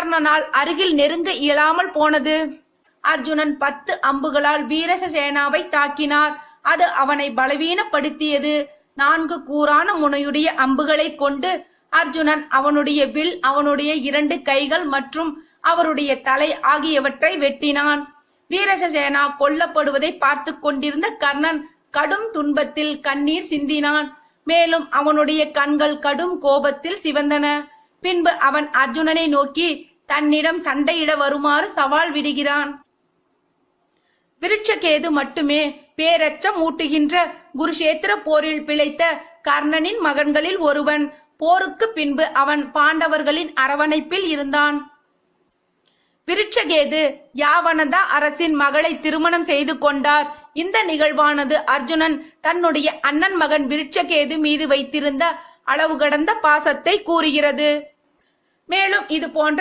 கர்ணனால் அருகில் நெருங்க இயலாமல் போனது. அர்ஜுனன் 10 அம்புகளால் வீரசேனாவை தாக்கினார். அது அவனை பலவீனப்படுத்தியது. 4 கூரான முனையுடைய அம்புகளை கொண்டு அர்ஜுனன் அவனுடைய வில், அவனுடைய 2 கைகள் மற்றும் அவருடைய தலை ஆகியவற்றை வெட்டினான். வீரசேனா கொல்லப்படுவதை பார்த்து கொண்டிருந்த கர்ணன் கடும் துன்பத்தில் கண்ணீர் சிந்தினான். மேலும் அவனுடைய கண்கள் கடும் கோபத்தில் சிவந்தன. பின்பு அவன் அர்ஜுனனை நோக்கி தன்னிடம் சண்டையிட வருமாறு சவால் விடுகிறான். விருட்சகேது மட்டுமே பேரச்சம் ஊட்டுகின்ற குருஷேத்திர போரில் பிழைத்த கர்ணனின் மகன்களில் ஒருவன். போருக்கு பின்பு அவன் பாண்டவர்களின் அரவணைப்பில் இருந்தான். விருட்சகேது யாவனதா அரசின் மகளை திருமணம் செய்து கொண்டார். இந்த நிகழ்வானது அர்ஜுனன் தன்னுடைய அண்ணன் மகன் விருட்சகேது மீது வைத்திருந்த அளவு கடந்த பாசத்தை கூறுகிறது. மேலும் இது போன்ற